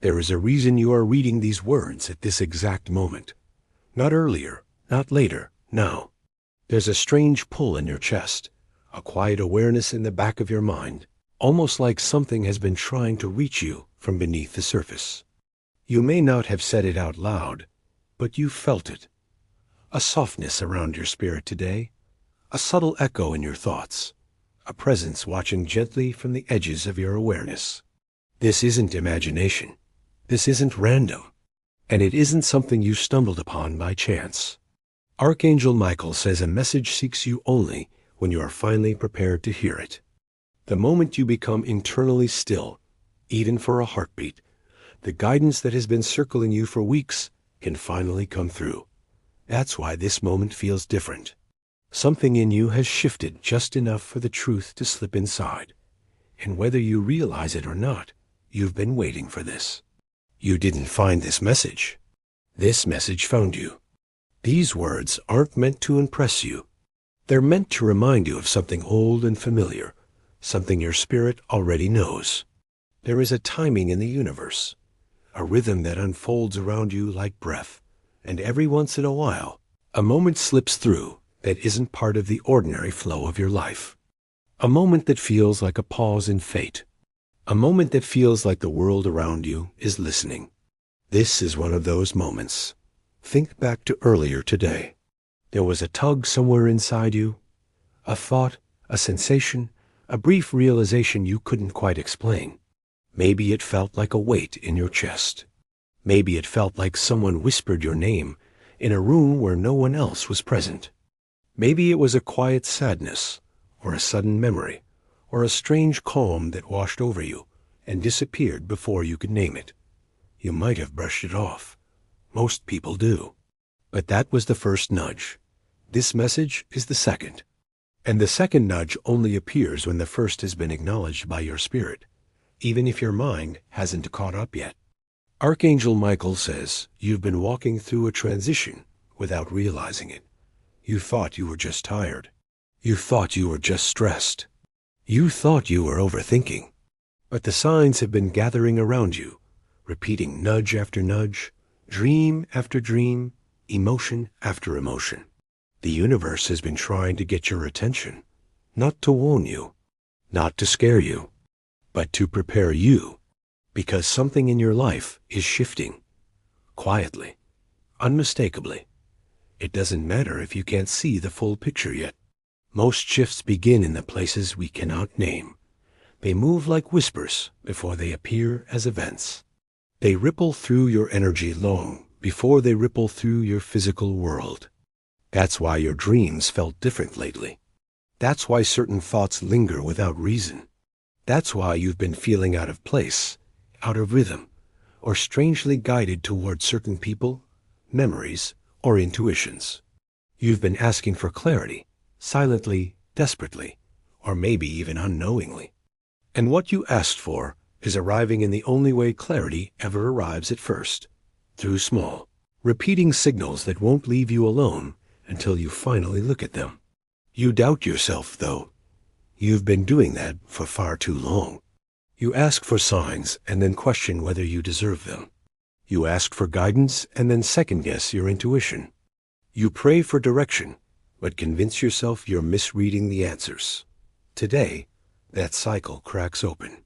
There is a reason you are reading these words at this exact moment. Not earlier, not later, now. There's a strange pull in your chest, a quiet awareness in the back of your mind, almost like something has been trying to reach you from beneath the surface. You may not have said it out loud, but you felt it. A softness around your spirit today, a subtle echo in your thoughts, a presence watching gently from the edges of your awareness. This isn't imagination. This isn't random. And it isn't something you stumbled upon by chance. Archangel Michael says a message seeks you only when you are finally prepared to hear it. The moment you become internally still, even for a heartbeat, the guidance that has been circling you for weeks can finally come through. That's why this moment feels different. Something in you has shifted just enough for the truth to slip inside. And whether you realize it or not, you've been waiting for this. You didn't find this message. This message found you. These words aren't meant to impress you. They're meant to remind you of something old and familiar, something your spirit already knows. There is a timing in the universe, a rhythm that unfolds around you like breath, and every once in a while, a moment slips through that isn't part of the ordinary flow of your life. A moment that feels like a pause in fate. A moment that feels like the world around you is listening. This is one of those moments. Think back to earlier today. There was a tug somewhere inside you, a thought, a sensation, a brief realization you couldn't quite explain. Maybe it felt like a weight in your chest. Maybe it felt like someone whispered your name in a room where no one else was present. Maybe it was a quiet sadness, or a sudden memory, or a strange calm that washed over you and disappeared before you could name it. You might have brushed it off. Most people do. But that was the first nudge. This message is the second. And the second nudge only appears when the first has been acknowledged by your spirit, even if your mind hasn't caught up yet. Archangel Michael says you've been walking through a transition without realizing it. You thought you were just tired. You thought you were just stressed. You thought you were overthinking. But the signs have been gathering around you, repeating nudge after nudge, dream after dream, emotion after emotion. The universe has been trying to get your attention, not to warn you, not to scare you, but to prepare you, because something in your life is shifting, quietly, unmistakably. It doesn't matter if you can't see the full picture yet. Most shifts begin in the places we cannot name. They move like whispers before they appear as events. They ripple through your energy long before they ripple through your physical world. That's why your dreams felt different lately. That's why certain thoughts linger without reason. That's why you've been feeling out of place, out of rhythm, or strangely guided toward certain people, memories, or intuitions. You've been asking for clarity, silently, desperately, or maybe even unknowingly. And what you asked for is arriving in the only way clarity ever arrives at first, through small, repeating signals that won't leave you alone until you finally look at them. You doubt yourself, though. You've been doing that for far too long. You ask for signs and then question whether you deserve them. You ask for guidance and then second-guess your intuition. You pray for direction, but convince yourself you're misreading the answers. Today, that cycle cracks open.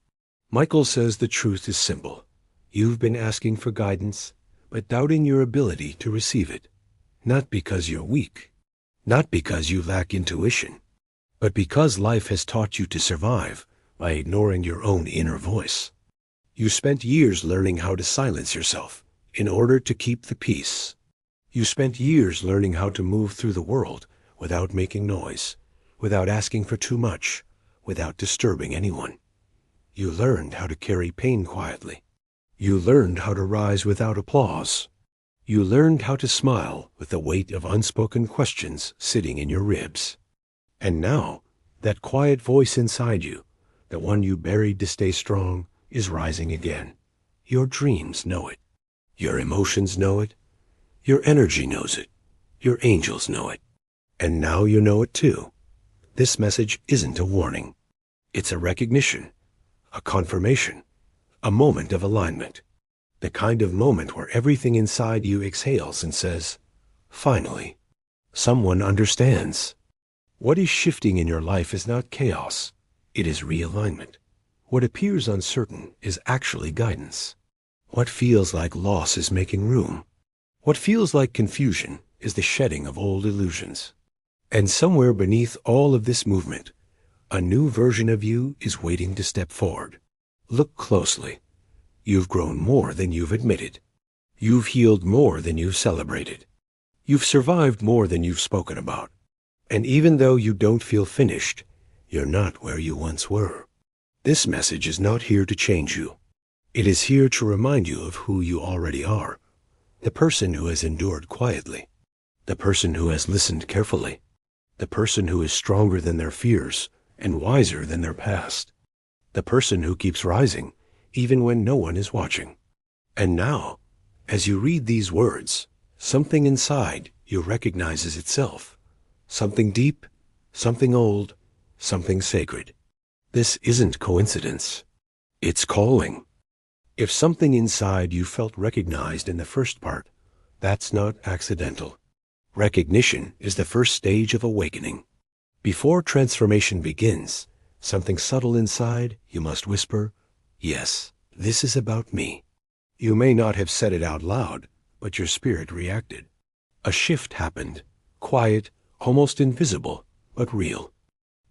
Michael says the truth is simple. You've been asking for guidance, but doubting your ability to receive it. Not because you're weak, not because you lack intuition, but because life has taught you to survive by ignoring your own inner voice. You spent years learning how to silence yourself in order to keep the peace. You spent years learning how to move through the world without making noise, without asking for too much, without disturbing anyone. You learned how to carry pain quietly. You learned how to rise without applause. You learned how to smile with the weight of unspoken questions sitting in your ribs. And now, that quiet voice inside you, the one you buried to stay strong, is rising again. Your dreams know it. Your emotions know it. Your energy knows it. Your angels know it. And now you know it too. This message isn't a warning. It's a recognition, a confirmation, a moment of alignment. The kind of moment where everything inside you exhales and says, finally, someone understands. What is shifting in your life is not chaos, it is realignment. What appears uncertain is actually guidance. What feels like loss is making room. What feels like confusion is the shedding of old illusions. And somewhere beneath all of this movement, a new version of you is waiting to step forward. Look closely. You've grown more than you've admitted. You've healed more than you've celebrated. You've survived more than you've spoken about. And even though you don't feel finished, you're not where you once were. This message is not here to change you. It is here to remind you of who you already are. The person who has endured quietly. The person who has listened carefully. The person who is stronger than their fears and wiser than their past. The person who keeps rising even when no one is watching. And now, as you read these words, something inside you recognizes itself. Something deep, something old, something sacred. This isn't coincidence. It's calling. If something inside you felt recognized in the first part, that's not accidental. Recognition is the first stage of awakening. Before transformation begins, something subtle inside you must whisper, yes, this is about me. You may not have said it out loud, but your spirit reacted. A shift happened, quiet, almost invisible, but real.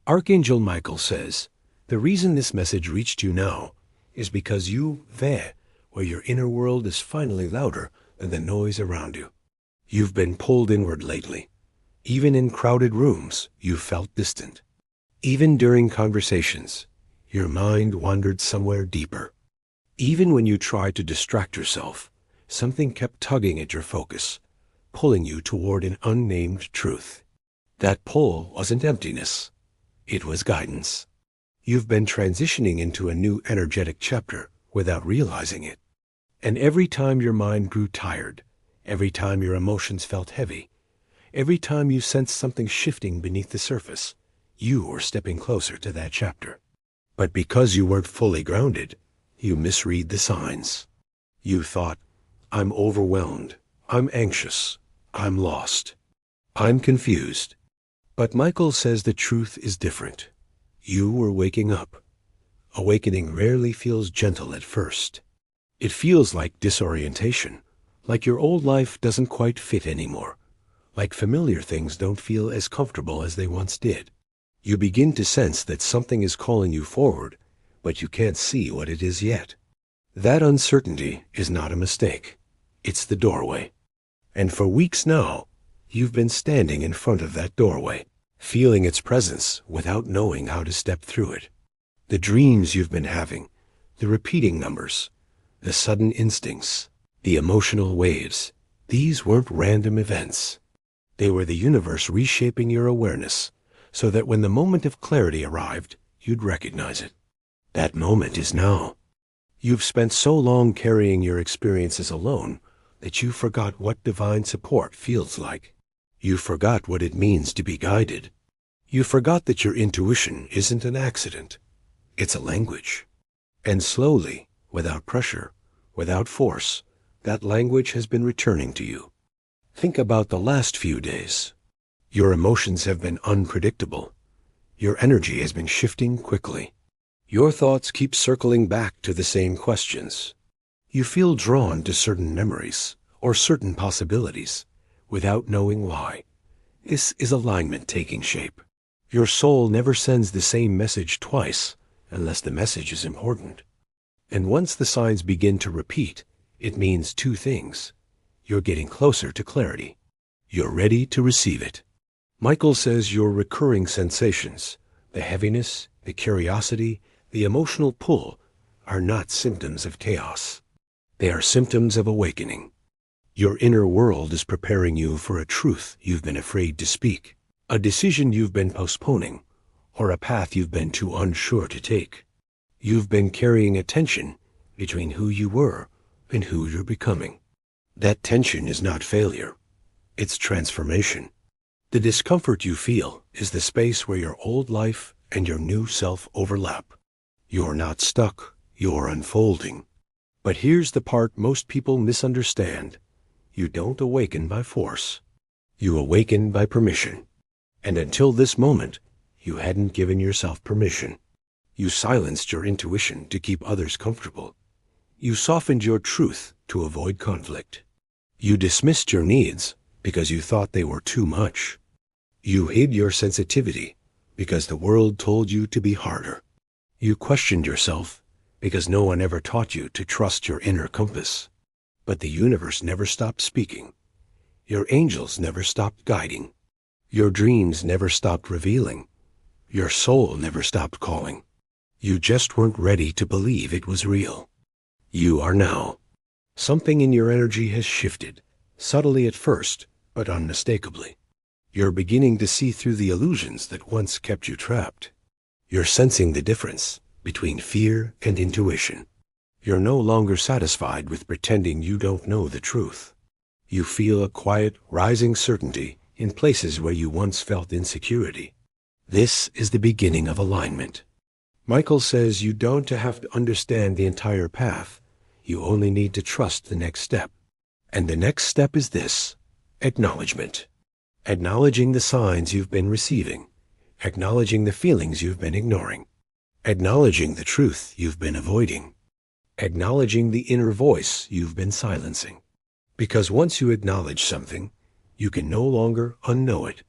Archangel Michael says, the reason this message reached you now is because you there, where your inner world is finally louder than the noise around you. You've been pulled inward lately. Even in crowded rooms, you felt distant. Even during conversations, your mind wandered somewhere deeper. Even when you tried to distract yourself, something kept tugging at your focus, pulling you toward an unnamed truth. That pull wasn't emptiness. It was guidance. You've been transitioning into a new energetic chapter without realizing it. And every time your mind grew tired, every time your emotions felt heavy, every time you sensed something shifting beneath the surface, you were stepping closer to that chapter. But because you weren't fully grounded, you misread the signs. You thought, I'm overwhelmed, I'm anxious, I'm lost, I'm confused. But Michael says the truth is different. You were waking up. Awakening rarely feels gentle at first. It feels like disorientation, like your old life doesn't quite fit anymore, like familiar things don't feel as comfortable as they once did. You begin to sense that something is calling you forward, but you can't see what it is yet. That uncertainty is not a mistake. It's the doorway. And for weeks now, you've been standing in front of that doorway, feeling its presence without knowing how to step through it. The dreams you've been having, the repeating numbers, the sudden instincts, the emotional waves, these weren't random events. They were the universe reshaping your awareness so that when the moment of clarity arrived, you'd recognize it. That moment is now. You've spent so long carrying your experiences alone that you forgot what divine support feels like. You forgot what it means to be guided. You forgot that your intuition isn't an accident. It's a language. And slowly, without pressure, without force, that language has been returning to you. Think about the last few days. Your emotions have been unpredictable. Your energy has been shifting quickly. Your thoughts keep circling back to the same questions. You feel drawn to certain memories or certain possibilities without knowing why. This is alignment taking shape. Your soul never sends the same message twice unless the message is important. And once the signs begin to repeat, it means two things. You're getting closer to clarity. You're ready to receive it. Michael says your recurring sensations, the heaviness, the curiosity, the emotional pull, are not symptoms of chaos. They are symptoms of awakening. Your inner world is preparing you for a truth you've been afraid to speak, a decision you've been postponing, or a path you've been too unsure to take. You've been carrying a tension between who you were and who you're becoming. That tension is not failure. It's transformation. The discomfort you feel is the space where your old life and your new self overlap. You're not stuck. You're unfolding. But here's the part most people misunderstand. You don't awaken by force. You awaken by permission. And until this moment, you hadn't given yourself permission. You silenced your intuition to keep others comfortable. You softened your truth to avoid conflict. You dismissed your needs because you thought they were too much. You hid your sensitivity because the world told you to be harder. You questioned yourself because no one ever taught you to trust your inner compass. But the universe never stopped speaking. Your angels never stopped guiding. Your dreams never stopped revealing. Your soul never stopped calling. You just weren't ready to believe it was real. You are now. Something in your energy has shifted, subtly at first, but unmistakably. You're beginning to see through the illusions that once kept you trapped. You're sensing the difference between fear and intuition. You're no longer satisfied with pretending you don't know the truth. You feel a quiet, rising certainty in places where you once felt insecurity. This is the beginning of alignment. Michael says you don't have to understand the entire path. You only need to trust the next step. And the next step is this: acknowledgement. Acknowledging the signs you've been receiving. Acknowledging the feelings you've been ignoring. Acknowledging the truth you've been avoiding. Acknowledging the inner voice you've been silencing. Because once you acknowledge something, you can no longer unknow it.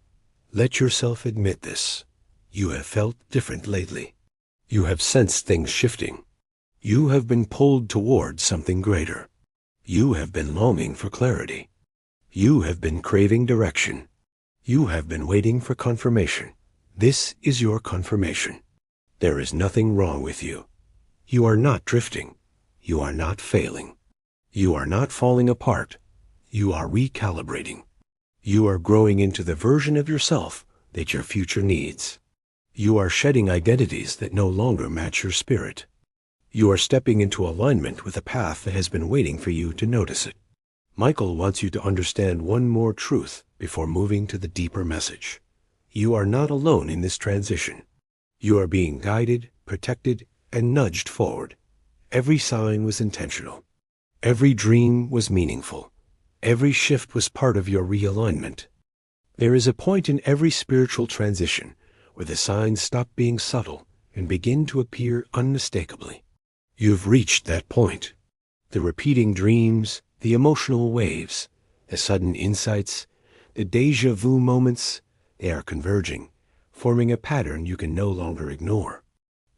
Let yourself admit this. You have felt different lately. You have sensed things shifting. You have been pulled toward something greater. You have been longing for clarity. You have been craving direction. You have been waiting for confirmation. This is your confirmation. There is nothing wrong with you. You are not drifting. You are not failing. You are not falling apart. You are recalibrating. You are growing into the version of yourself that your future needs. You are shedding identities that no longer match your spirit. You are stepping into alignment with a path that has been waiting for you to notice it. Michael wants you to understand one more truth before moving to the deeper message. You are not alone in this transition. You are being guided, protected, and nudged forward. Every sign was intentional. Every dream was meaningful. Every shift was part of your realignment. There is a point in every spiritual transition where the signs stop being subtle and begin to appear unmistakably. You've reached that point. The repeating dreams, the emotional waves, the sudden insights, the déjà vu moments, they are converging, forming a pattern you can no longer ignore.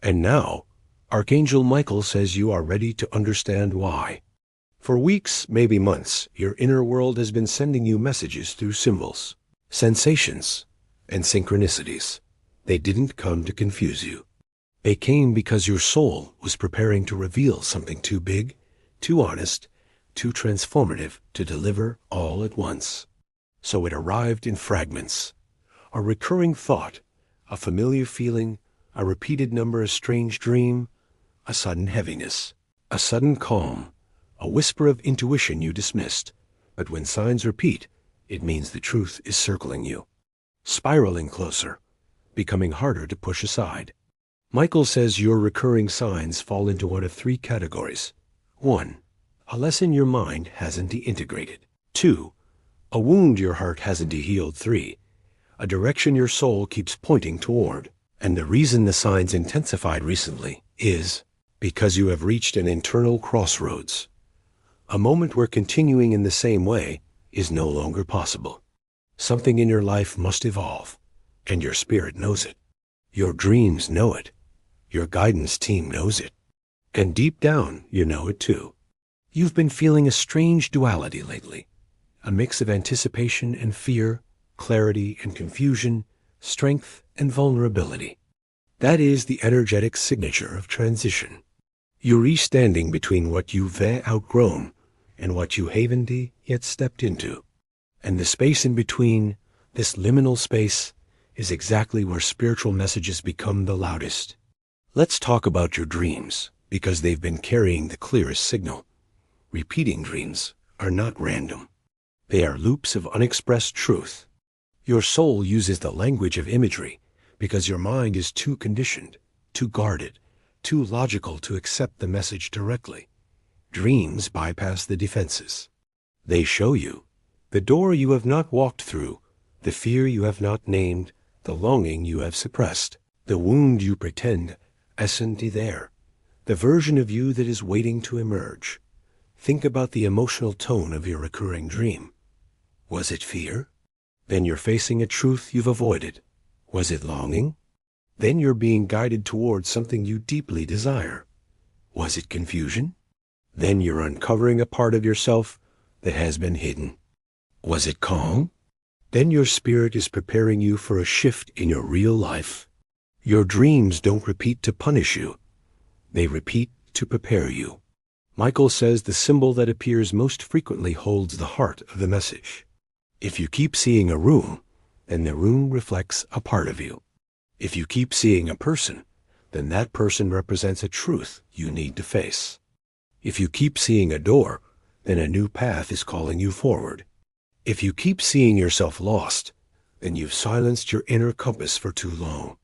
And now, Archangel Michael says you are ready to understand why. For weeks, maybe months, your inner world has been sending you messages through symbols, sensations, and synchronicities. They didn't come to confuse you. They came because your soul was preparing to reveal something too big, too honest, too transformative to deliver all at once. So it arrived in fragments. A recurring thought, a familiar feeling, a repeated number, a strange dream, a sudden heaviness, a sudden calm, a whisper of intuition you dismissed. But when signs repeat, it means the truth is circling you, spiraling closer, becoming harder to push aside. Michael says your recurring signs fall into one of three categories. 1. A lesson your mind hasn't integrated. 2. A wound your heart hasn't healed. 3. A direction your soul keeps pointing toward. And the reason the signs intensified recently is because you have reached an internal crossroads. A moment where continuing in the same way is no longer possible. Something in your life must evolve, and your spirit knows it. Your dreams know it. Your guidance team knows it. And deep down, you know it too. You've been feeling a strange duality lately, a mix of anticipation and fear, clarity and confusion, strength and vulnerability. That is the energetic signature of transition. You're standing between what you've outgrown and what you haven't yet stepped into. And the space in between, this liminal space, is exactly where spiritual messages become the loudest. Let's talk about your dreams, because they've been carrying the clearest signal. Repeating dreams are not random. They are loops of unexpressed truth. Your soul uses the language of imagery because your mind is too conditioned, too guarded, too logical to accept the message directly. Dreams bypass the defenses. They show you the door you have not walked through, the fear you have not named, the longing you have suppressed, the wound you pretend isn't there, the version of you that is waiting to emerge. Think about the emotional tone of your recurring dream. Was it fear? Then you're facing a truth you've avoided. Was it longing? Then you're being guided towards something you deeply desire. Was it confusion? Then you're uncovering a part of yourself that has been hidden. Was it calm? Then your spirit is preparing you for a shift in your real life. Your dreams don't repeat to punish you. They repeat to prepare you. Michael says the symbol that appears most frequently holds the heart of the message. If you keep seeing a room, then the room reflects a part of you. If you keep seeing a person, then that person represents a truth you need to face. If you keep seeing a door, then a new path is calling you forward. If you keep seeing yourself lost, then you've silenced your inner compass for too long.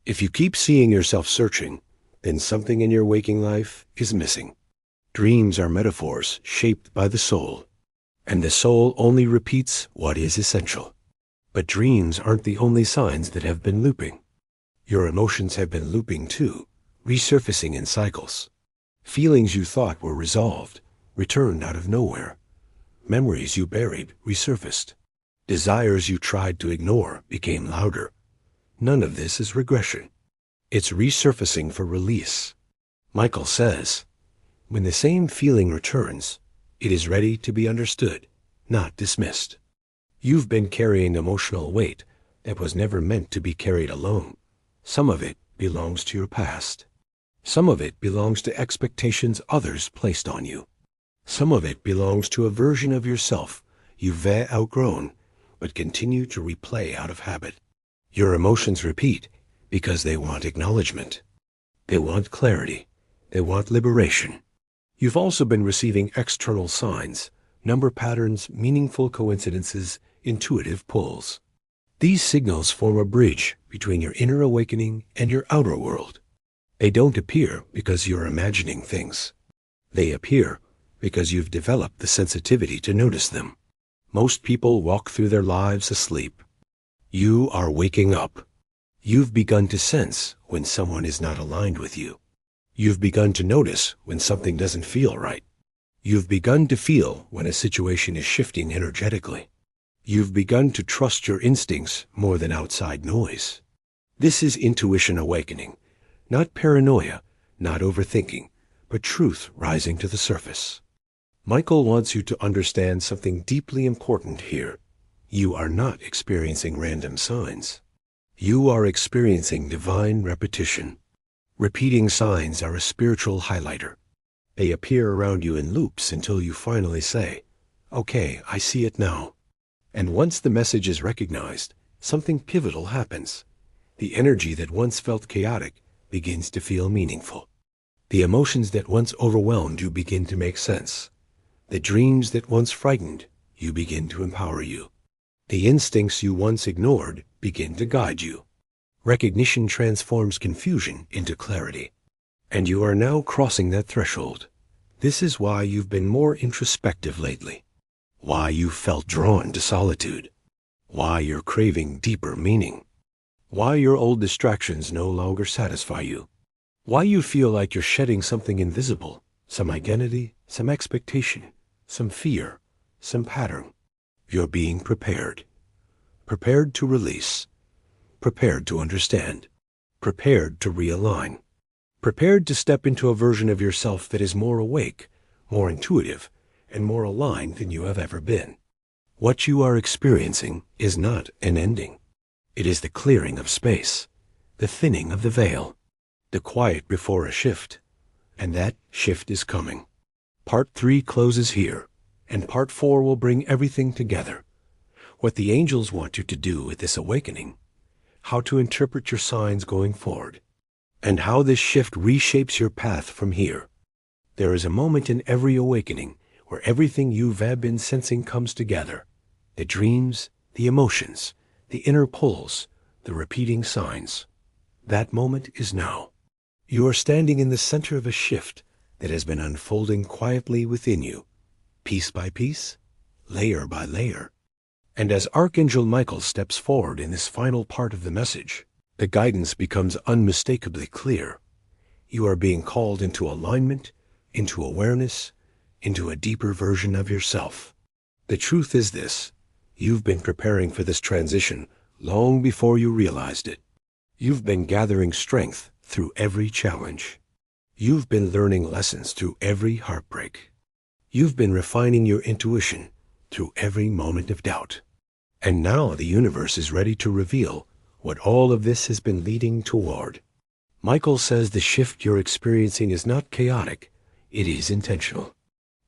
If you keep seeing yourself searching, then something in your waking life is missing. Dreams are metaphors shaped by the soul, and the soul only repeats what is essential. But dreams aren't the only signs that have been looping. Your emotions have been looping too, resurfacing in cycles. Feelings you thought were resolved returned out of nowhere. Memories you buried resurfaced. Desires you tried to ignore became louder. None of this is regression. It's resurfacing for release. Michael says, when the same feeling returns, it is ready to be understood, not dismissed. You've been carrying emotional weight that was never meant to be carried alone. Some of it belongs to your past. Some of it belongs to expectations others placed on you. Some of it belongs to a version of yourself you've outgrown, but continue to replay out of habit. Your emotions repeat because they want acknowledgement. They want clarity. They want liberation. You've also been receiving external signs, number patterns, meaningful coincidences, intuitive pulls. These signals form a bridge between your inner awakening and your outer world. They don't appear because you're imagining things. They appear because you've developed the sensitivity to notice them. Most people walk through their lives asleep. You are waking up. You've begun to sense when someone is not aligned with you. You've begun to notice when something doesn't feel right. You've begun to feel when a situation is shifting energetically. You've begun to trust your instincts more than outside noise. This is intuition awakening, not paranoia, not overthinking, but truth rising to the surface. Michael wants you to understand something deeply important here. You are not experiencing random signs. You are experiencing divine repetition. Repeating signs are a spiritual highlighter. They appear around you in loops until you finally say, "Okay, I see it now." And once the message is recognized, something pivotal happens. The energy that once felt chaotic begins to feel meaningful. The emotions that once overwhelmed you begin to make sense. The dreams that once frightened you begin to empower you. The instincts you once ignored begin to guide you. Recognition transforms confusion into clarity. And you are now crossing that threshold. This is why you've been more introspective lately. Why you felt drawn to solitude. Why you're craving deeper meaning. Why your old distractions no longer satisfy you. Why you feel like you're shedding something invisible, some identity, some expectation, some fear, some pattern. You're being prepared. Prepared to release. Prepared to understand. Prepared to realign. Prepared to step into a version of yourself that is more awake, more intuitive, and more aligned than you have ever been. What you are experiencing is not an ending. It is the clearing of space, the thinning of the veil, the quiet before a shift, and that shift is coming. Part 3 closes here, and Part 4 will bring everything together. What the angels want you to do with this awakening, how to interpret your signs going forward, and how this shift reshapes your path from here. There is a moment in every awakening where everything you've been sensing comes together. The dreams, the emotions, the inner pulls, the repeating signs. That moment is now. You are standing in the center of a shift that has been unfolding quietly within you, piece by piece, layer by layer. And as Archangel Michael steps forward in this final part of the message, the guidance becomes unmistakably clear. You are being called into alignment, into awareness, into a deeper version of yourself. The truth is this: you've been preparing for this transition long before you realized it. You've been gathering strength through every challenge. You've been learning lessons through every heartbreak. You've been refining your intuition through every moment of doubt. And now the universe is ready to reveal what all of this has been leading toward. Michael says the shift you're experiencing is not chaotic, it is intentional.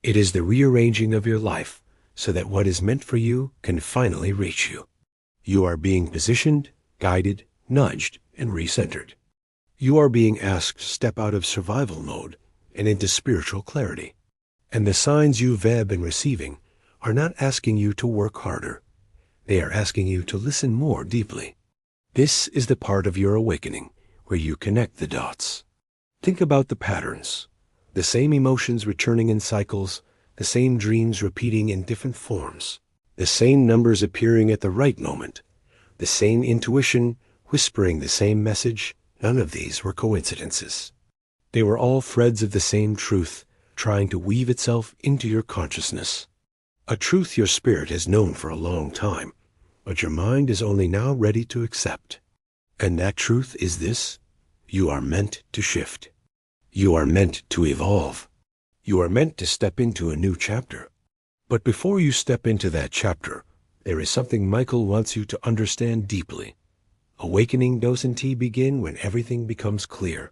It is the rearranging of your life so that what is meant for you can finally reach you. You are being positioned, guided, nudged, and recentered. You are being asked to step out of survival mode and into spiritual clarity. And the signs you've been receiving are not asking you to work harder. They are asking you to listen more deeply. This is the part of your awakening where you connect the dots. Think about the patterns, the same emotions returning in cycles, the same dreams repeating in different forms, the same numbers appearing at the right moment, the same intuition whispering the same message. None of these were coincidences. They were all threads of the same truth trying to weave itself into your consciousness. A truth your spirit has known for a long time, but your mind is only now ready to accept. And that truth is this: you are meant to shift. You are meant to evolve. You are meant to step into a new chapter. But before you step into that chapter, there is something Michael wants you to understand deeply. Awakening doesn't begin when everything becomes clear.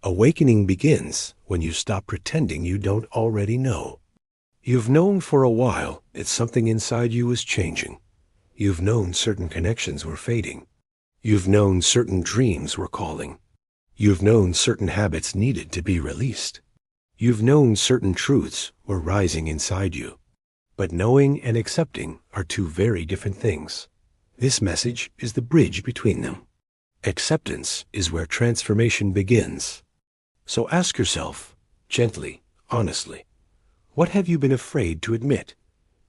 Awakening begins when you stop pretending you don't already know. You've known for a while that something inside you is changing. You've known certain connections were fading. You've known certain dreams were calling. You've known certain habits needed to be released. You've known certain truths were rising inside you. But knowing and accepting are two very different things. This message is the bridge between them. Acceptance is where transformation begins. So ask yourself, gently, honestly, what have you been afraid to admit?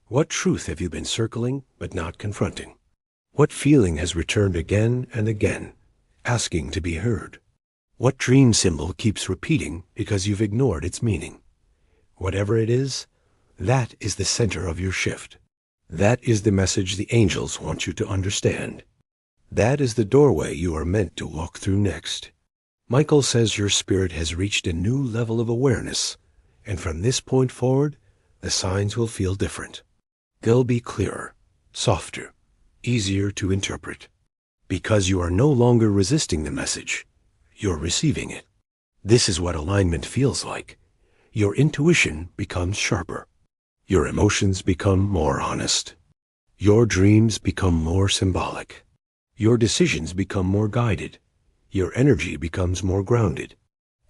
What truth have you been circling but not confronting? What feeling has returned again and again, asking to be heard? What dream symbol keeps repeating because you've ignored its meaning? Whatever it is, that is the center of your shift. That is the message the angels want you to understand. That is the doorway you are meant to walk through next. Michael says your spirit has reached a new level of awareness, and from this point forward, the signs will feel different. They'll be clearer, softer, easier to interpret. Because you are no longer resisting the message, you're receiving it. This is what alignment feels like. Your intuition becomes sharper. Your emotions become more honest. Your dreams become more symbolic. Your decisions become more guided. Your energy becomes more grounded.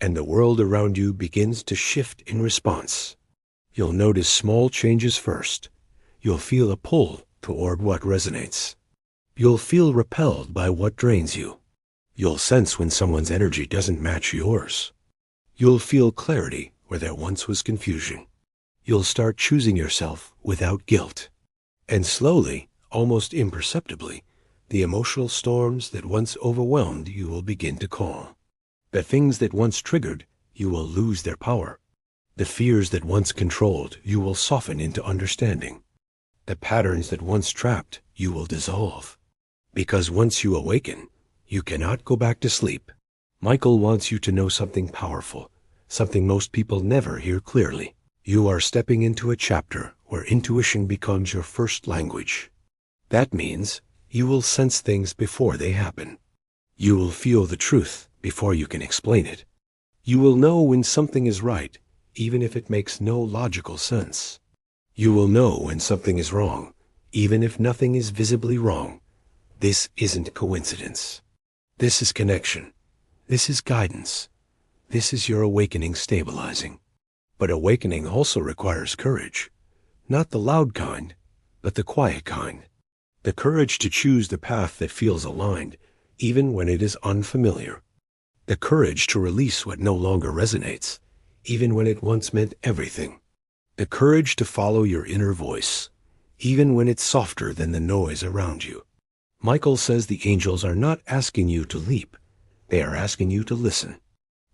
And the world around you begins to shift in response. You'll notice small changes first. You'll feel a pull toward what resonates. You'll feel repelled by what drains you. You'll sense when someone's energy doesn't match yours. You'll feel clarity where there once was confusion. You'll start choosing yourself without guilt. And slowly, almost imperceptibly, the emotional storms that once overwhelmed you will begin to calm. The things that once triggered you will lose their power. The fears that once controlled you will soften into understanding. The patterns that once trapped you will dissolve. Because once you awaken, you cannot go back to sleep. Michael wants you to know something powerful, something most people never hear clearly. You are stepping into a chapter where intuition becomes your first language. That means you will sense things before they happen. You will feel the truth before you can explain it. You will know when something is right, even if it makes no logical sense. You will know when something is wrong, even if nothing is visibly wrong. This isn't coincidence. This is connection. This is guidance. This is your awakening stabilizing. But awakening also requires courage. Not the loud kind, but the quiet kind. The courage to choose the path that feels aligned, even when it is unfamiliar. The courage to release what no longer resonates, even when it once meant everything. The courage to follow your inner voice, even when it's softer than the noise around you. Michael says the angels are not asking you to leap. They are asking you to listen.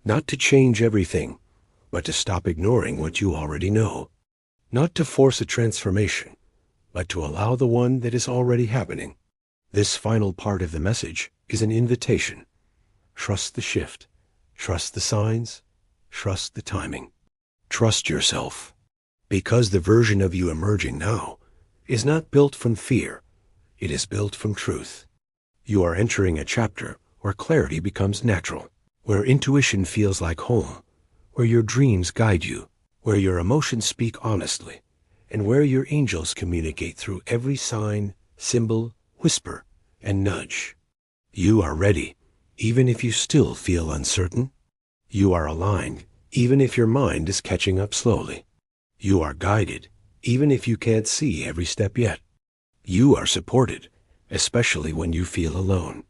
Not to change everything, but to stop ignoring what you already know. Not to force a transformation, but to allow the one that is already happening. This final part of the message is an invitation. Trust the shift. Trust the signs. Trust the timing. Trust yourself. Because the version of you emerging now is not built from fear. It is built from truth. You are entering a chapter where clarity becomes natural, where intuition feels like home, where your dreams guide you, where your emotions speak honestly, and where your angels communicate through every sign, symbol, whisper, and nudge. You are ready, even if you still feel uncertain. You are aligned, even if your mind is catching up slowly. You are guided, even if you can't see every step yet. You are supported, especially when you feel alone.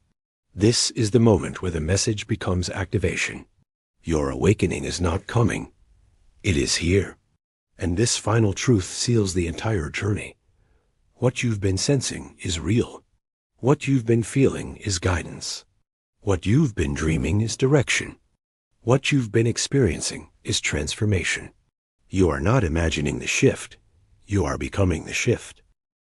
This is the moment where the message becomes activation. Your awakening is not coming. It is here. And this final truth seals the entire journey. What you've been sensing is real. What you've been feeling is guidance. What you've been dreaming is direction. What you've been experiencing is transformation. You are not imagining the shift. You are becoming the shift.